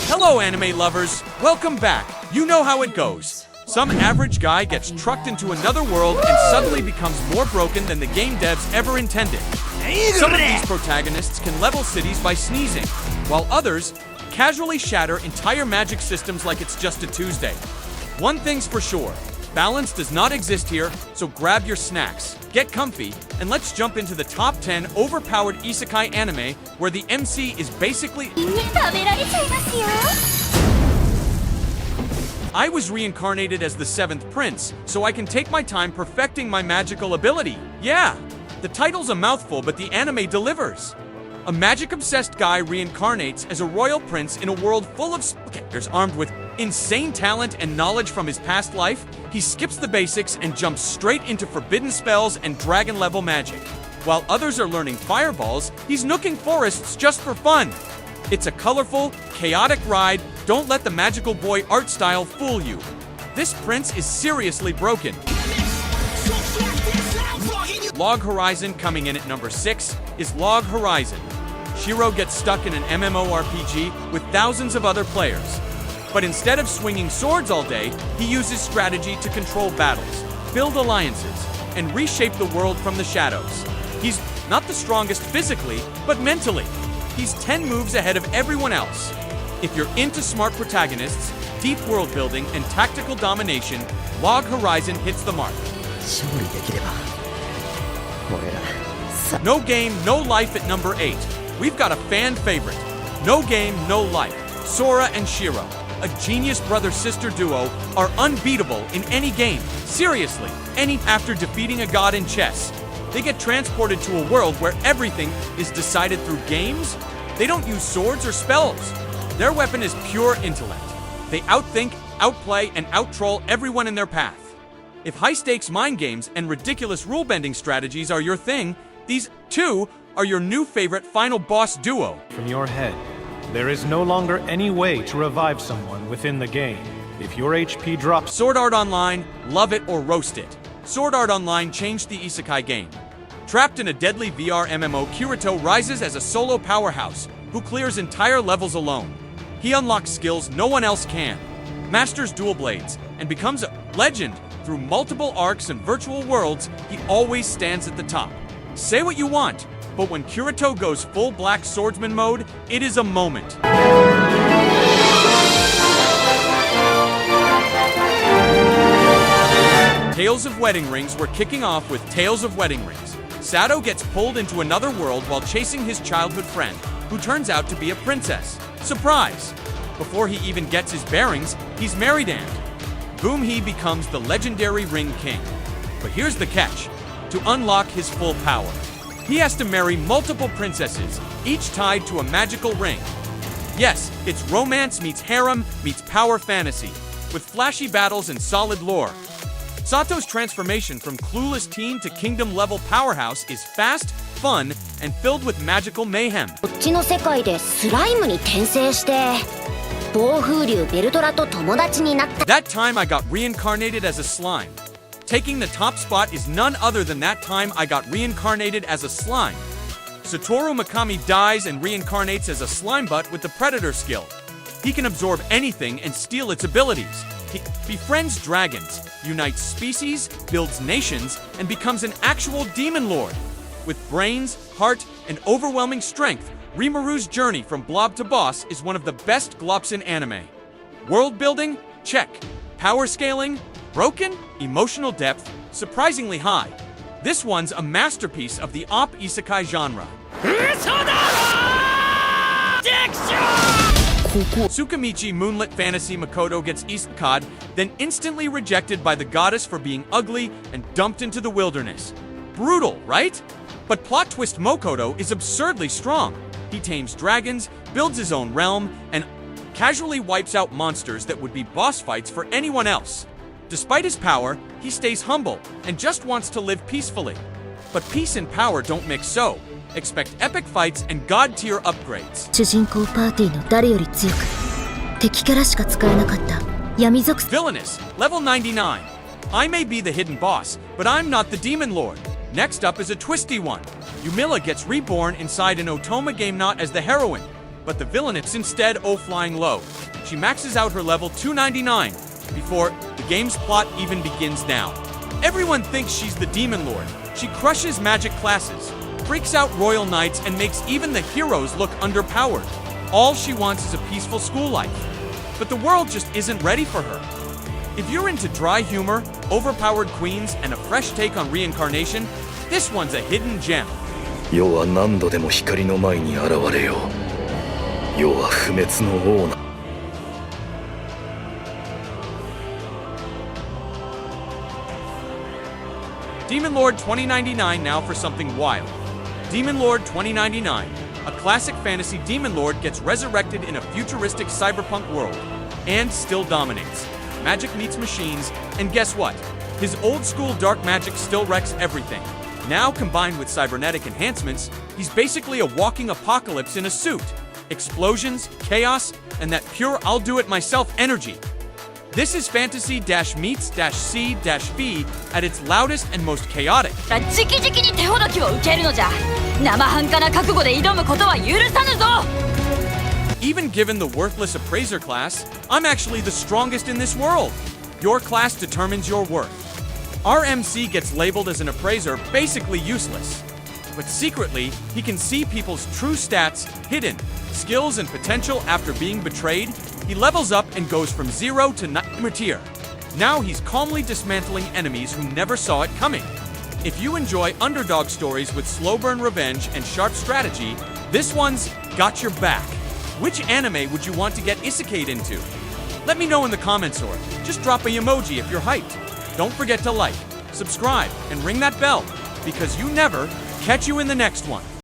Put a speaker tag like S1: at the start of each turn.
S1: Hello, anime lovers! Welcome back! You know how it goes. Some average guy gets trucked into another world and suddenly becomes more broken than the game devs ever intended. Some of these protagonists can level cities by sneezing, while others casually shatter entire magic systems like it's just a Tuesday. One thing's for sure, balance does not exist here, so grab your snacks, get comfy, and let's jump into the top 10 overpowered isekai anime where the MC is basically... I was reincarnated as the 7th prince, so I can take my time perfecting my magical ability. Yeah, the title's a mouthful, but the anime delivers. A magic-obsessed guy reincarnates as a royal prince in a world full of specters armed with insane talent and knowledge from his past life. He skips the basics and jumps straight into forbidden spells and dragon-level magic. While others are learning fireballs, he's nooking forests just for fun. It's a colorful, chaotic ride. Don't let the magical boy art style fool you. This prince is seriously broken. Log Horizon, coming in at number 6, is Log Horizon. Shiro gets stuck in an MMORPG with thousands of other players. But instead of swinging swords all day, he uses strategy to control battles, build alliances, and reshape the world from the shadows. He's not the strongest physically, but mentally. He's 10 moves ahead of everyone else. If you're into smart protagonists, deep world building, and tactical domination, Log Horizon hits the mark. No Game, No Life at number 8. We've got a fan favorite. No Game, No Life. Sora and Shiro, a genius brother-sister duo, are unbeatable in any game. Seriously, after defeating a god in chess. They get transported to a world where everything is decided through games. They don't use swords or spells. Their weapon is pure intellect. They outthink, outplay, and outtroll everyone in their path. If high-stakes mind games and ridiculous rule-bending strategies are your thing, these two are your new favorite final boss duo.
S2: From your head, there is no longer any way to revive someone within the game. If your HP drops...
S1: Sword Art Online, love it or roast it. Sword Art Online changed the isekai game. Trapped in a deadly VR MMO, Kirito rises as a solo powerhouse who clears entire levels alone. He unlocks skills no one else can, masters dual blades, and becomes a legend. Through multiple arcs and virtual worlds, he always stands at the top. Say what you want, but when Kirito goes full black swordsman mode, it is a moment. Tales of Wedding Rings, we're kicking off with Tales of Wedding Rings. Sato gets pulled into another world while chasing his childhood friend, who turns out to be a princess. Surprise! Before he even gets his bearings, he's married and boom, he becomes the legendary Ring King. But here's the catch. To unlock his full power, he has to marry multiple princesses, each tied to a magical ring. Yes, it's romance meets harem meets power fantasy, with flashy battles and solid lore. Sato's transformation from clueless teen to kingdom-level powerhouse is fast, fun, and filled with magical mayhem. That time I got reincarnated as a slime. Taking the top spot is none other than that time I got reincarnated as a slime. Satoru Mikami dies and reincarnates as a slime butt with the Predator skill. He can absorb anything and steal its abilities. He befriends dragons, unites species, builds nations, and becomes an actual demon lord. With brains, heart, and overwhelming strength, Rimaru's journey from blob to boss is one of the best glops in anime. World building? Check. Power scaling? Broken? Emotional depth? Surprisingly high. This one's a masterpiece of the OP Isekai genre. Tsukimichi Moonlit Fantasy Makoto gets isekai'd, then instantly rejected by the goddess for being ugly and dumped into the wilderness. Brutal, right? But plot twist, Makoto is absurdly strong. He tames dragons, builds his own realm, and casually wipes out monsters that would be boss fights for anyone else. Despite his power, he stays humble and just wants to live peacefully. But peace and power don't mix, so Expect epic fights and god-tier upgrades.
S3: 主人公パーティーの誰より強く敵キャラしか使えなかった闇属性
S1: Villainess, level 99. I may be the hidden boss, but I'm not the Demon Lord. Next up is a twisty one. Yumila gets reborn inside an Otoma game not as the heroine, but the villainess instead flying low. She maxes out her level 299 before the game's plot even begins now. Everyone thinks she's the Demon Lord. She crushes magic classes, freaks out royal knights, and makes even the heroes look underpowered. All she wants is a peaceful school life. But the world just isn't ready for her. If you're into dry humor, overpowered queens, and a fresh take on reincarnation, this one's a hidden gem.
S4: 世は何度でも光の前に現れよう。世は不滅の王な。
S1: Demon Lord 2099 now for something wild. Demon Lord 2099, a classic fantasy Demon Lord gets resurrected in a futuristic cyberpunk world and still dominates. Magic meets machines, and guess what? His old school dark magic still wrecks everything. Now combined with cybernetic enhancements, he's basically a walking apocalypse in a suit. Explosions, chaos, and that pure I'll do it myself energy. This is fantasy-meets-C-B at its loudest and most chaotic.
S5: 直々に手ほどきを受けるのじゃ。生半可な覚悟で挑むことは許さぬぞ。
S1: Even given the worthless Appraiser class, I'm actually the strongest in this world. Your class determines your worth. Our MC gets labeled as an Appraiser, basically useless. But secretly, he can see people's true stats, hidden skills, and potential after being betrayed. He levels up and goes from 0 to Nightmare tier. Now he's calmly dismantling enemies who never saw it coming. If you enjoy underdog stories with slow burn revenge and sharp strategy, this one's got your back. Which anime would you want to get Isekai into? Let me know in the comments, or just drop a emoji if you're hyped. Don't forget to like, subscribe, and ring that bell, because you never catch you in the next one.